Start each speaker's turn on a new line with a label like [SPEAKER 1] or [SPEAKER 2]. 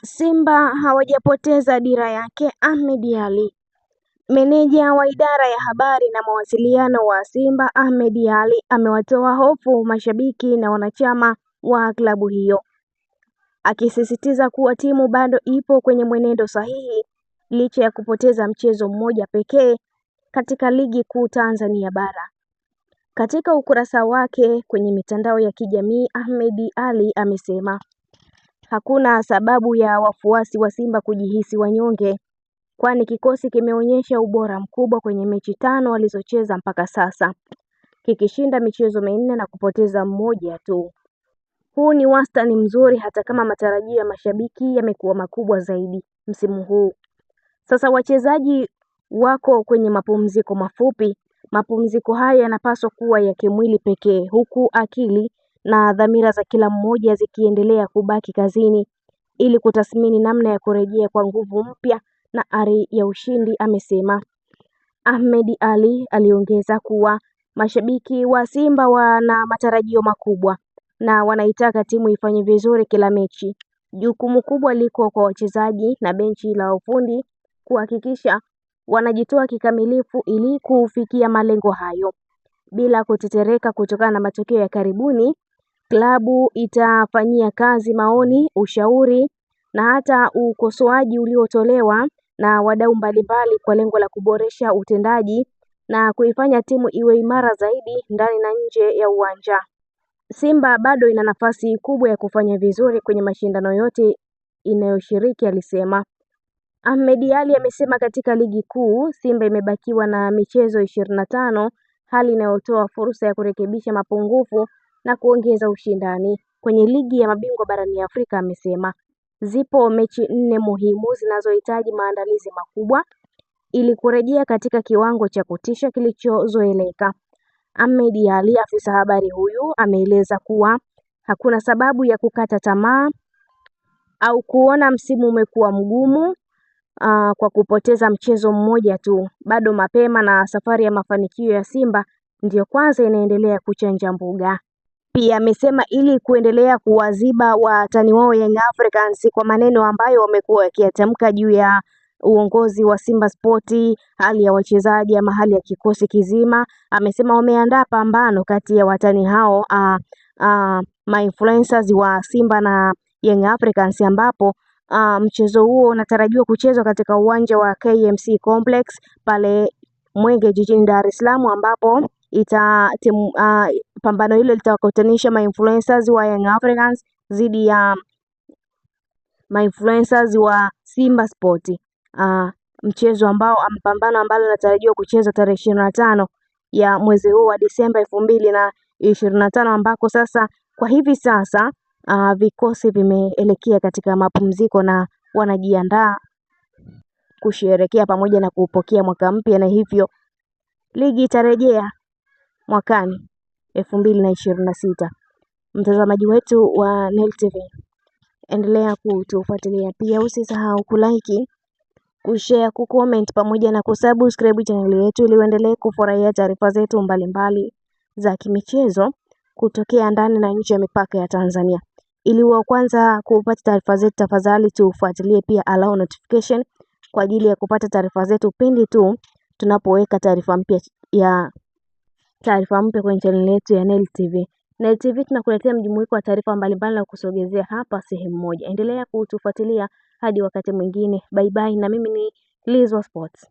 [SPEAKER 1] Simba hawajapoteza dira yake Ahmed Ally. Meneja wa idara ya habari na mawasiliano wa Simba Ahmed Ally amewatoa hofu mashabiki na wanachama wa klabu hiyo, akisisitiza kuwa timu bado ipo kwenye mwenendo sahihi licha ya kupoteza mchezo mmoja pekee katika ligi kuu Tanzania bara. Katika ukurasa wake kwenye mitandao ya kijamii, Ahmed Ally amesema hakuna sababu ya wafuasi wa Simba kujihisi wanyonge, kwani kikosi kimeonyesha ubora mkubwa kwenye mechi 5 walizocheza mpaka sasa, kikishinda michezo 4 na kupoteza mmoja tu. Huu ni wastani mzuri hata kama matarajio ya mashabiki yamekuwa makubwa zaidi msimu huu. Sasa wachezaji wako kwenye mapumziko mafupi. Mapumziko haya yanapaswa kuwa ya kimwili pekee, huku akili na dhamira za kila mmoja zikiendelea kubaki kazini ili kutathmini namna ya kurejea kwa nguvu mpya na ari ya ushindi, amesema. Ahmed Ally aliongeza kuwa mashabiki wa Simba wana matarajio makubwa na wanaitaka timu ifanye vizuri kila mechi. Jukumu kubwa liko kwa wachezaji na benchi la ufundi kuhakikisha wanajitoa kikamilifu ili kufikia malengo hayo. Bila kutetereka kutokana na matokeo ya karibuni, klabu itafanyia kazi maoni, ushauri na hata ukosoaji uliotolewa na wadau mbalimbali kwa lengo la kuboresha utendaji na kuifanya timu iwe imara zaidi ndani na nje ya uwanja. Simba bado ina nafasi kubwa ya kufanya vizuri kwenye mashindano yote inayoshiriki, alisema. Ahmed Ally amesema katika ligi kuu Simba imebakiwa na michezo 25, hali inayotoa fursa ya kurekebisha mapungufu na kuongeza ushindani. Kwenye ligi ya mabingwa barani Afrika, amesema zipo mechi 4 muhimu zinazohitaji maandalizi makubwa ili kurejea katika kiwango cha kutisha kilichozoeleka. Ahmed Ally, afisa habari huyu, ameeleza kuwa hakuna sababu ya kukata tamaa au kuona msimu umekuwa mgumu kwa kupoteza mchezo mmoja tu. Bado mapema na safari ya mafanikio ya Simba ndiyo kwanza inaendelea kuchanja mbuga. Pia amesema ili kuendelea kuwaziba watani wao Young Africans kwa maneno ambayo wamekuwa wakiyatamka juu ya uongozi wa Simba Sport, hali ya wachezaji ama hali ya kikosi kizima, amesema wameandaa pambano kati ya watani hao influencers wa Simba na Young Africans, ambapo mchezo huo unatarajiwa kuchezwa katika uwanja wa KMC Complex pale Mwenge jijini Dar es Salaam, ambapo pambano hilo litawakutanisha influencers wa Young Africans dhidi ya influencers wa Simba Sport. Pambano ambalo linatarajiwa kuchezwa tarehe 25 ya mwezi huu wa Disemba 2025, ambako sasa kwa hivi sasa vikosi vimeelekea katika mapumziko na wanajiandaa kusherehekea pamoja na kupokea mwaka mpya, na hivyo ligi itarejea mwakani 2026. Mtazamaji wetu wa Nile TV, endelea kutufuatilia, pia usisahau kulike, kushare, kucomment pamoja na kusubscribe channel yetu ili uendelee kufurahia taarifa zetu mbalimbali za kimichezo kutokea ndani na nje ya mipaka ya Tanzania. Ili wa kwanza kupata taarifa zetu, tafadhali tufuatilie pia allow notification kwa ajili ya kupata taarifa zetu pindi tu tunapoweka taarifa mpya kwenye channel yetu ya Nile TV. Nile TV tunakuletea mjumuiko wa taarifa mbalimbali na kusogezea hapa sehemu moja. Endelea kutufuatilia hadi wakati mwingine. Bye bye, na mimi ni Liz wa Sports.